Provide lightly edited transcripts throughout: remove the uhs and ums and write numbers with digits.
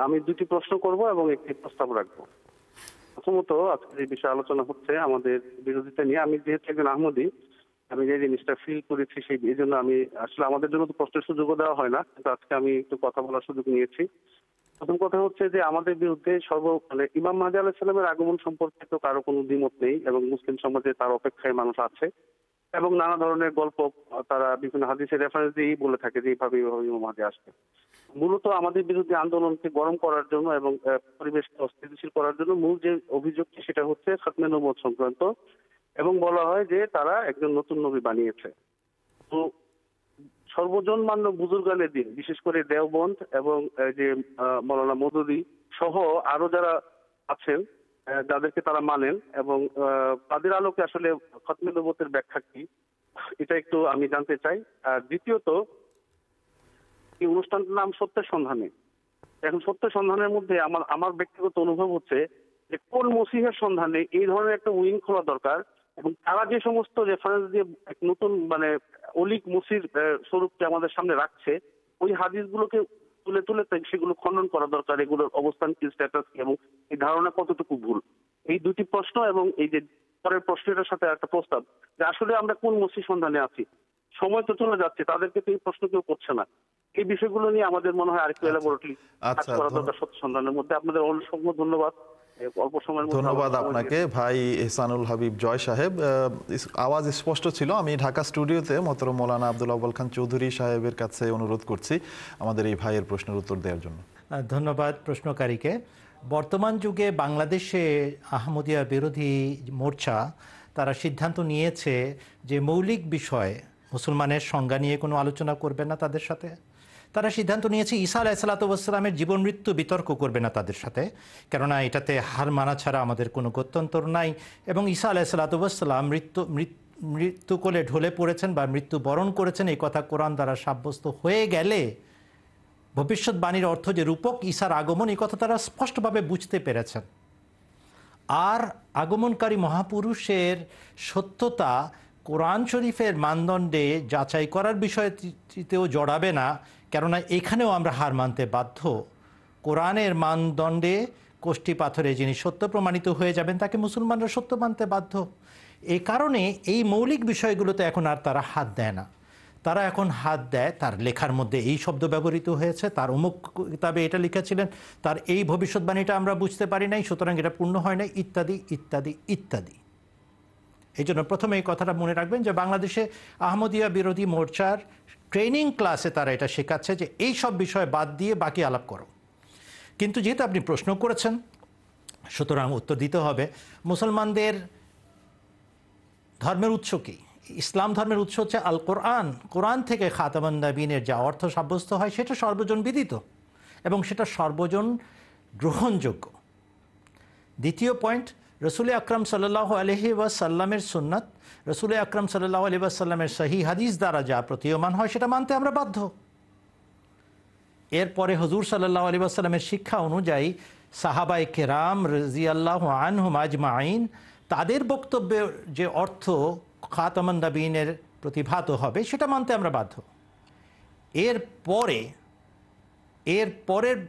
আমি দুটি প্রশ্ন করব এবং একটি প্রস্তাব রাখবো। প্রথমত, আজকে যে বিষয়ে আলোচনা হচ্ছে আমাদের বিরোধিতা নিয়ে, আমি যেহেতু একজন আহমদী, আমি যে জিনিসটা ফিল করেছি এই জন্য আমি আসলে, আমাদের জন্য তো প্রশ্নের সুযোগও দেওয়া হয় না, কিন্তু আজকে আমি একটু কথা বলার সুযোগ নিয়েছি। প্রথম কথা হচ্ছে যে আমাদের বিরুদ্ধে মানে ইমাম মাহদী আলাইহিস সালামের আগমন সম্পর্কে তো কারো কোনো দ্বিমত নেই এবং মুসলিম সমাজে তার অপেক্ষায় মানুষ আছে এবং নানা ধরনের গল্প তারা বিভিন্ন হাদিসের রেফারেন্স দিয়েই বলে থাকে যে এইভাবে ইমাম মাহদী আসবে। মূলত আমাদের বিরুদ্ধে আন্দোলনকে গরম করার জন্য এবং পরিবেশকে অস্থিতিশীল করার জন্য মূল যে অভিযোগটি সেটা হচ্ছে খতমে নবুয়ত সংক্রান্ত, এবং বলা হয় যে তারা একজন নতুন নবী বানিয়েছে। তো সর্বজন মান্য বুজুর্গানে দিন, বিশেষ করে দেওবন্দ এবং যে মৌলানা মওদুদী সহ আরো যারা আছেন যাদেরকে তারা মানেন, এবং তাদের আলোকে আসলে খতমে নবুয়তের ব্যাখ্যা কি এটা একটু আমি জানতে চাই। আর দ্বিতীয়ত, এই অনুষ্ঠানটার নাম সত্যের সন্ধানে। এখন সত্যের সন্ধানের মধ্যে আমার ব্যক্তিগত অনুভব হচ্ছে যে কোন মসিহের সন্ধানে এই ধরনের একটা উইং খোলা দরকার, এবং তারা যে সমস্ত রেফারেন্স দিয়ে এক নতুন মানে অলিক মসির স্বরূপকে আমাদের সামনে রাখছে, ওই হাদিসগুলোকে তুলে তুলে সেগুলো খণ্ডন করা দরকার। এগুলোর অবস্থান কি, স্ট্যাটাস কি, এবং এই ধারণা কতটুকু ভুল। এই দুটি প্রশ্ন এবং এই যে পরের প্রশ্নটার সাথে একটা প্রস্তাব যে আসলে আমরা কোন মসির সন্ধানে আছি। সময় তো চলে যাচ্ছে, তাদেরকে তো এই প্রশ্ন কেউ করছে না। এই বিষয়গুলো নিয়ে আমাদের মনে হয় আরেকটু এলাবোরেটলি কাজ করা দরকার সত্য সন্ধানের মধ্যে। আপনাদের অসংখ্য ধন্যবাদ। অল্প সময়ের মধ্যে ধন্যবাদ আপনাকে ভাই এহসানুল হাবিব জয় সাহেব। আওয়াজ স্পষ্ট ছিল। আমি ঢাকা স্টুডিওতে মোহতরম মৌলানা আব্দুল আউয়াল খান চৌধুরী সাহেবের কাছে অনুরোধ করছি আমাদের এই ভাইয়ের প্রশ্নের উত্তর দেওয়ার জন্য। ধন্যবাদ প্রশ্নকারীকে। বর্তমান যুগে বাংলাদেশে আহমদিয়া বিরোধী মোর্চা তারা সিদ্ধান্ত নিয়েছে যে মৌলিক বিষয় মুসলমানের সংজ্ঞা নিয়ে কোনো আলোচনা করবে না তাদের সাথে। তারা সিদ্ধান্ত নিয়েছে ঈসা আলাইহিসসালামের জীবন মৃত্যু বিতর্ক করবে না তাদের সাথে, কেননা এটাতে হার মানা ছাড়া আমাদের কোনো গত্যন্তর নাই। এবং ঈসা আলাইহিসসালাম মৃত্যু কোলে ঢলে পড়েছেন বা মৃত্যুবরণ করেছেন, এই কথা কোরআন দ্বারা সাব্যস্ত হয়ে গেলে ভবিষ্যৎবাণীর অর্থ যে রূপক ঈসার আগমন, এই কথা তারা স্পষ্টভাবে বুঝতে পেরেছেন। আর আগমনকারী মহাপুরুষের সত্যতা কোরআন শরীফের মানদণ্ডে যাচাই করার বিষয়টিতেও জড়াবে না, কেননা এখানেও আমরা হার মানতে বাধ্য। কোরআনের মানদণ্ডে কোষ্ঠী পাথরে যিনি সত্য প্রমাণিত হয়ে যাবেন তাকে মুসলমানরা সত্য মানতে বাধ্য। এই কারণে এই মৌলিক বিষয়গুলোতে এখন আর তারা হাত দেয় না। তারা এখন হাত দেয় তার লেখার মধ্যে এই শব্দ ব্যবহৃত হয়েছে, তার অমুক কিতাবে এটা লিখেছিলেন, তার এই ভবিষ্যৎবাণীটা আমরা বুঝতে পারি নাই, সুতরাং এটা পূর্ণ হয় নাই, ইত্যাদি ইত্যাদি ইত্যাদি। এই জন্য প্রথমে এই কথাটা মনে রাখবেন যে বাংলাদেশে আহমদিয়া বিরোধী মোর্চার ট্রেনিং ক্লাসে তারা এটা শেখাচ্ছে যে এই সব বিষয় বাদ দিয়ে বাকি আলাপ করো। কিন্তু যেহেতু আপনি প্রশ্ন করেছেন, সুতরাং উত্তর দিতে হবে। মুসলমানদের ধর্মের উৎস কি? ইসলাম ধর্মের উৎস হচ্ছে আল কোরআন। কোরআন থেকে খাতামুন নবীনের যা অর্থ সাব্যস্ত হয় সেটা সর্বজন বিদিত এবং সেটা সর্বজন গ্রহণযোগ্য। দ্বিতীয় পয়েন্ট, রসুল আকরাম সাল্লাল্লাহু আলাইহি ওয়াসাল্লামের সুন্নাত, রসুল আকরাম সাল্লাল্লাহু আলাইহি ওয়াসাল্লামের সহি হাদিস দ্বারা যা প্রতীয়মান হয় সেটা মানতে আমরা বাধ্য। এরপরে হুজুর সাল্লাল্লাহু আলাইহি ওয়াসাল্লামের শিক্ষা অনুযায়ী সাহাবায়ে কেরাম রাদিয়াল্লাহু আনহুম আজমাইন তাদের বক্তব্যের যে অর্থ খাতামুন নবীনের প্রতিভাত হবে সেটা মানতে আমরা বাধ্য। এরপরের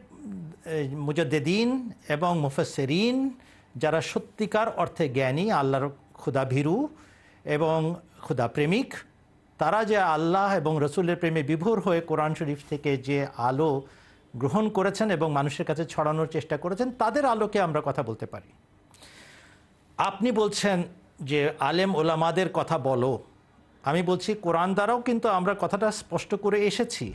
মুজাদ্দিদিন এবং মুফাসসিরিন যারা সত্যিকার অর্থে জ্ঞানী, আল্লাহর ক্ষুধাভীরু এবং ক্ষুধাপ্রেমিক, তারা যে আল্লাহ এবং রসুলের প্রেমে বিভোর হয়ে কোরআন শরীফ থেকে যে আলো গ্রহণ করেছেন এবং মানুষের কাছে ছড়ানোর চেষ্টা করেছেন, তাদের আলোকে আমরা কথা বলতে পারি। আপনি বলছেন যে আলেম ওলামাদের কথা বলো, আমি বলছি কোরআন দ্বারাও কিন্তু আমরা কথাটা স্পষ্ট করে এসেছি।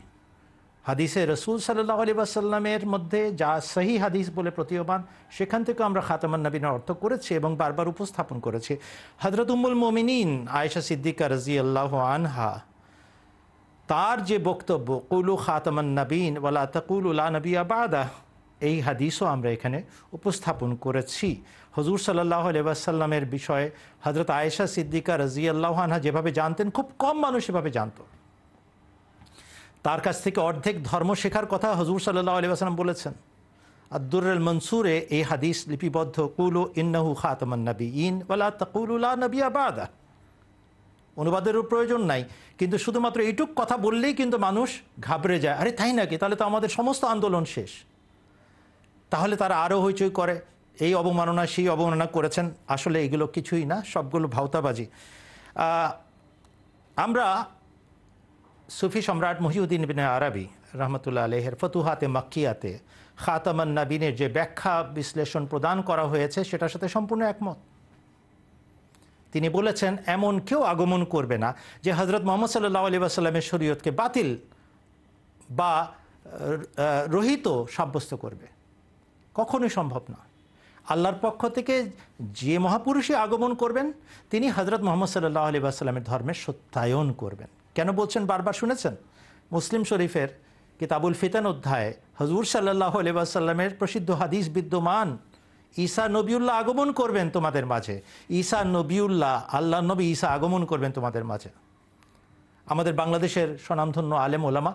হাদিসে রসুল সাল্লাল্লাহু আলাইহি ওয়াসাল্লামের মধ্যে যা সহি হাদিস বলে প্রতীয়মান, সেখান থেকে আমরা খাতামুন নবীনের অর্থ করেছি এবং বারবার উপস্থাপন করেছি। হযরত উম্মুল মুমিনিন আয়েশা সিদ্দিকা রাদিয়াল্লাহু আনহা তার যে বক্তব্য কুলু খাতামুন নবীন ওয়ালা তাকুলু লা নবিয়্যা বাদা, এই হাদিসও আমরা এখানে উপস্থাপন করেছি। হুজুর সাল্লাল্লাহু আলাইহি ওয়াসাল্লামের বিষয়ে হযরত আয়েশা সিদ্দিকা রাদিয়াল্লাহু আনহা যেভাবে জানতেন, খুব কম মানুষ এভাবে জানত। তার কাছ থেকে অর্ধেক ধর্ম শেখার কথা হুজুর সাল্লাল্লাহু আলাইহি ওয়াসাল্লাম বলেছেন। আদ-দুররুল মনসুরে এই হাদিস লিপিবদ্ধ, কুলু ইন্নাহু খাতামুন নবিয়্যিন ওয়ালা তাকুলু লা নবিয়্যা বাদা। অনুবাদেরও প্রয়োজন নাই, কিন্তু শুধুমাত্র এইটুক কথা বললেই কিন্তু মানুষ ঘাবড়ে যায়, আরে তাই নাকি, তাহলে তো আমাদের সমস্ত আন্দোলন শেষ। তাহলে তারা আরও হইচই করে, এই অবমাননা সেই অবমাননা করেছেন। আসলে এগুলো কিছুই না, সবগুলো ভাওতাবাজি। আমরা সুফি সম্রাট মহিউদ্দিন ইবনে আরবি রহমতুল্লাহ আলাইহির ফতুহাতে মাক্কিয়াতে খাতামান নাবিনের যে ব্যাখ্যা বিশ্লেষণ প্রদান করা হয়েছে সেটার সাথে সম্পূর্ণ একমত। তিনি বলেছেন এমন কেউ আগমন করবে না যে হজরত মোহাম্মদ সাল্লাল্লাহু আলাইহি ওয়াসাল্লামের শরীয়তকে বাতিল বা রহিত সাব্যস্ত করবে, কখনোই সম্ভব না। আল্লাহর পক্ষ থেকে যে মহাপুরুষই আগমন করবেন তিনি হজরত মোহাম্মদ সাল্লাল্লাহু আলাইহি ওয়াসাল্লামের ধর্মের সত্যায়ন করবেন। কেন বলছেন বারবার শুনেছেন? মুসলিম শরীফের কিতাবুল ফিতান অধ্যায়ে হুজুর সাল্লাল্লাহু আলাইহি ওয়াসাল্লামের প্রসিদ্ধ হাদিস বিদ্যমান, ঈসা নবিউল্লাহ আগমন করবেন তোমাদের মাঝে। ঈসা নবিউল্লাহ, আল্লাহ নবী ঈসা আগমন করবেন তোমাদের মাঝে। আমাদের বাংলাদেশের স্বনামধন্য আলেম ওলামা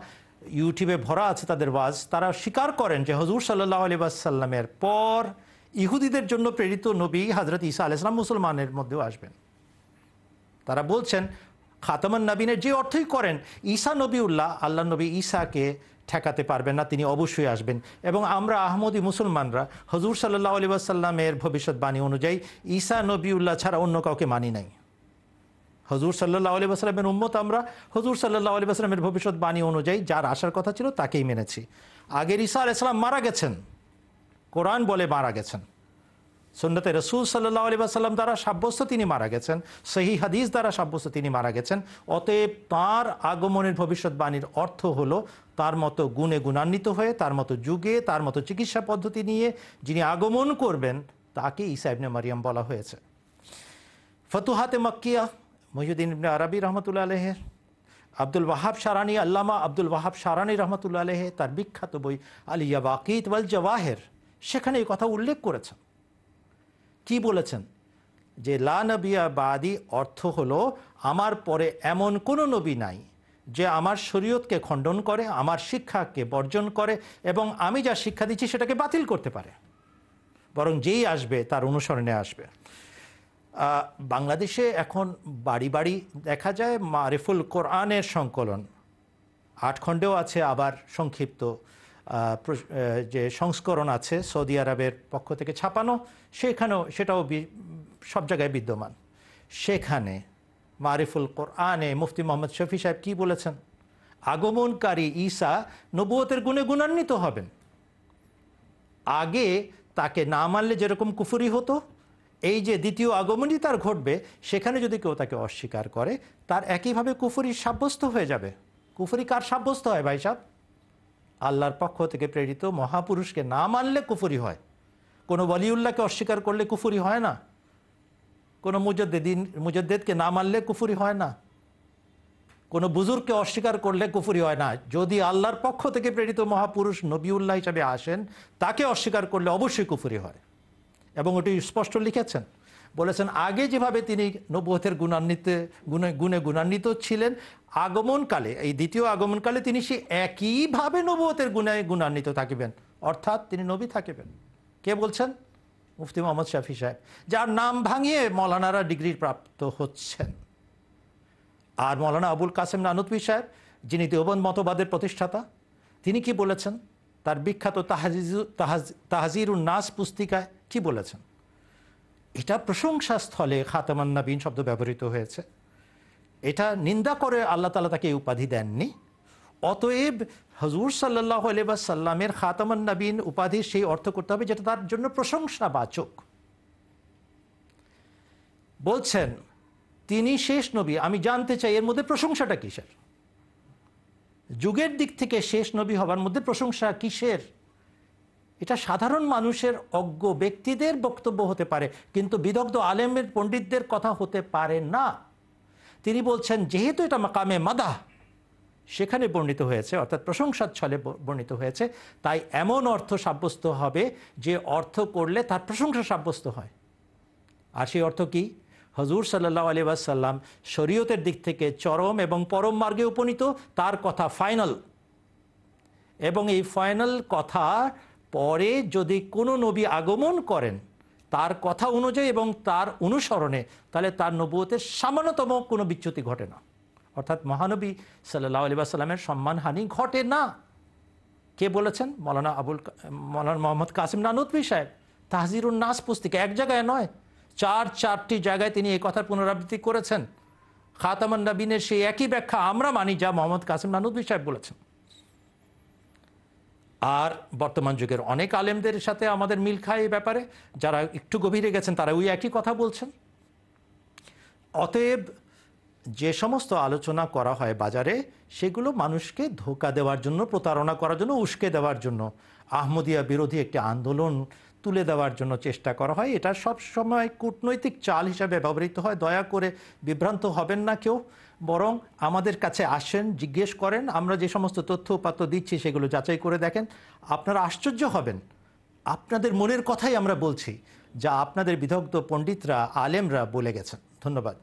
ইউটিউবে ভরা আছে তাদের ওয়াজ, তারা স্বীকার করেন যে হুজুর সাল্লাল্লাহু আলাইহি ওয়াসাল্লামের পর ইহুদিদের জন্য প্রেরিত নবী হযরত ঈসা আলাইহিস সালাম মুসলমানের মধ্যেও আসবেন। তারা বলছেন খাতামান নবীনের যে অর্থই করেন, ঈসা নবিউল্লাহ, আল্লাহ নবী ঈসাকে ঠেকাতে পারবেন না, তিনি অবশ্যই আসবেন। এবং আমরা আহমদী মুসলমানরা হুজুর সাল্লাল্লাহু আলাইহি ওয়াসাল্লামের ভবিষ্যৎবাণী অনুযায়ী ঈসা নবিউল্লাহ ছাড়া অন্য কাউকে মানি নাই। হুজুর সাল্লাল্লাহু আলাইহি ওয়াসাল্লামের উম্মত আমরা, হুজুর সাল্লাল্লাহু আলাইহি ওয়াসাল্লামের ভবিষ্যৎবাণী অনুযায়ী যার আসার কথা ছিল তাকেই মেনেছি। আগের ঈসা আলাইহিস সালাম মারা গেছেন, কোরআন বলে মারা গেছেন, সুন্নতে রাসূল সাল্লাল্লাহু আলাইহি ওয়াসাল্লাম দ্বারা সাব্যস্ত তিনি মারা গেছেন, সহিহ হাদিস দ্বারা সাব্যস্ত তিনি মারা গেছেন। অতএব তাঁর আগমনের ভবিষ্যৎবাণীর অর্থ হলো তার মতো গুণে গুণান্বিত হয়ে, তার মতো যুগে, তার মতো চিকিৎসা পদ্ধতি নিয়ে যিনি আগমন করবেন তাকে ঈসা ইবনে মারিয়াম বলা হয়েছে। ফতুহাতে মাক্কিয়া মহিউদ্দিন ইবনে আরবি রহমতুল্লাহ আলাইহি, আব্দুল ওয়াহাব শারানি, আল্লামা আব্দুল ওয়াহাব শারানি রহমতুল্লাহ আলাইহি তার বিখ্যাত বই আল ইয়াবাকিত ওয়াল জাওয়াহির, সেখানে এই কথা উল্লেখ করেছেন। কি বলেছেন? যে লা নবিয়া বাদি অর্থ হলো আমার পরে এমন কোনো নবী নাই যে আমার শরীয়তকে খণ্ডন করে, আমার শিক্ষাকে বর্জন করে এবং আমি যা শিক্ষা দিচ্ছি সেটাকে বাতিল করতে পারে, বরং যেই আসবে তার অনুসরণে আসবে। বাংলাদেশে এখন বাড়ি বাড়ি দেখা যায় মারিফুল কোরআনের সংকলন, 8 খণ্ডেও আছে, আবার সংক্ষিপ্ত যে সংস্করণ আছে সৌদি আরবের পক্ষ থেকে ছাপানো, সেটাও সব জায়গায় বিদ্যমান। সেখানে মারিফুল কোরআনে মুফতি মোহাম্মদ শফি সাহেব কি বলেছেন? আগমনকারী ঈসা নবুয়তের গুণে গুণান্বিত হবেন। আগে তাকে না মানলে যেরকম কুফরি হতো, এই যে দ্বিতীয় আগমনই তার ঘটবে, সেখানে যদি কেউ তাকে অস্বীকার করে তার একইভাবে কুফরি সাব্যস্ত হয়ে যাবে। কুফরি কার সাব্যস্ত হয় ভাই সাহেব? আল্লাহর পক্ষ থেকে প্রেরিত মহাপুরুষকে না মানলে কুফরি হয়। কোনো ওয়ালিউল্লাহকে অস্বীকার করলে কুফরি হয় না, কোনো মুজাদ্দিদকে না মানলে কুফরি হয় না, কোনো বুজুর্গকে অস্বীকার করলে কুফরি হয় না। যদি আল্লাহর পক্ষ থেকে প্রেরিত মহাপুরুষ নবিউল্লাহ হিসাবে আসেন, তাকে অস্বীকার করলে অবশ্যই কুফরি হয়। এবং ওটি স্পষ্ট লিখেছেন, বলেছেন আগে যেভাবে তিনি নবুয়তের গুণে গুণান্বিত ছিলেন, আগমনকালে, এই দ্বিতীয় আগমনকালে তিনি সে একইভাবে নবুয়তের গুণে গুণান্বিত থাকিবেন, অর্থাৎ তিনি নবী থাকিবেন। কে বলছেন? মুফতি মোহাম্মদ শফি সাহেব, যার নাম ভাঙিয়ে মৌলানারা ডিগ্রি প্রাপ্ত হচ্ছেন। আর মৌলানা আবুল কাসেম নানুতবি সাহেব, যিনি দেওবন্দ মতবাদের প্রতিষ্ঠাতা, তিনি কি বলেছেন? তার বিখ্যাত তাহজিরুন নাস পুস্তিকায় কি বলেছেন? এটা প্রশংসা স্থলে খাতামান নবীন শব্দ ব্যবহৃত হয়েছে। এটা নিন্দা করে আল্লাহ তাআলা তাকে এই উপাধি দেননি। অতএব হুজুর সাল্লাল্লাহু আলাইহি ওয়াসাল্লামের খাতামান নবীন উপাধির সেই অর্থ করতে হবে যেটা তার জন্য প্রশংসাবাচক। বলছেন তিনি শেষ নবী। আমি জানতে চাই এর মধ্যে প্রশংসাটা কিসের? যুগের দিক থেকে শেষ নবী হবার মধ্যে প্রশংসা কিসের? এটা সাধারণ মানুষের অজ্ঞ ব্যক্তিদের বক্তব্য হতে পারে, কিন্তু বিদগ্ধ আলেমের পণ্ডিতদের কথা হতে পারে না। তিনি বলছেন যেহেতু এটা মাকামে মাদাহ, সেখানে বর্ণিত হয়েছে, অর্থাৎ প্রশংসার ছলে বর্ণিত হয়েছে, তাই এমন অর্থ সাব্যস্ত হবে যে অর্থ করলে তার প্রশংসা সাব্যস্ত হয়। আর সেই অর্থ কি? হুজুর সাল্লাল্লাহু আলাইহি ওয়াসাল্লাম শরীয়তের দিক থেকে চরম এবং পরম মার্গে উপনীত, তার কথা ফাইনাল। এবং এই ফাইনাল কথা পরে যদি কোনো নবী আগমন করেন তার কথা অনুযায়ী এবং তার অনুসরণে, তাহলে তার নবুয়তের সামান্যতম কোনো বিচ্যুতি ঘটে না, অর্থাৎ মহানবী সাল্লাল্লাহু আলাইহি ওয়াসাল্লামের সম্মানহানি ঘটে না। কে বলেছেন? মৌলানা মোহাম্মদ কাসিম নানুতভি সাহেব, তাহজিরুন নাস পুস্তিকা, এক জায়গায় নয়, চারটি জায়গায় তিনি এই কথার পুনরাবৃত্তি করেছেন। খাতামান নবীনের সেই একই ব্যাখ্যা আমরা মানি যা মোহাম্মদ কাসিম নানুতভি সাহেব বলেছেন। আর বর্তমান যুগের অনেক আলেমদের সাথে আমাদের মিল খায় এই ব্যাপারে, যারা একটু গভীরে গেছেন তারা ওই একই কথা বলছেন। অতএব যে সমস্ত আলোচনা করা হয় বাজারে, সেগুলো মানুষকে ধোঁকা দেওয়ার জন্য, প্রতারণা করার জন্য, উস্কে দেওয়ার জন্য, আহমদিয়া বিরোধী একটি আন্দোলন তুলে দেওয়ার জন্য চেষ্টা করা হয়। এটা সব সময় কূটনৈতিক চাল হিসাবে ব্যবহৃত হয়। দয়া করে বিভ্রান্ত হবেন না কেউ, বরং আমাদের কাছে আসেন, জিজ্ঞেস করেন, আমরা যে সমস্ত তথ্য উপাত্ত দিচ্ছি সেগুলো যাচাই করে দেখেন। আপনারা আশ্চর্য হবেন, আপনাদের মনের কথাই আমরা বলছি, যা আপনাদের বিদগ্ধ পণ্ডিতরা, আলেমরা বলে গেছেন। ধন্যবাদ।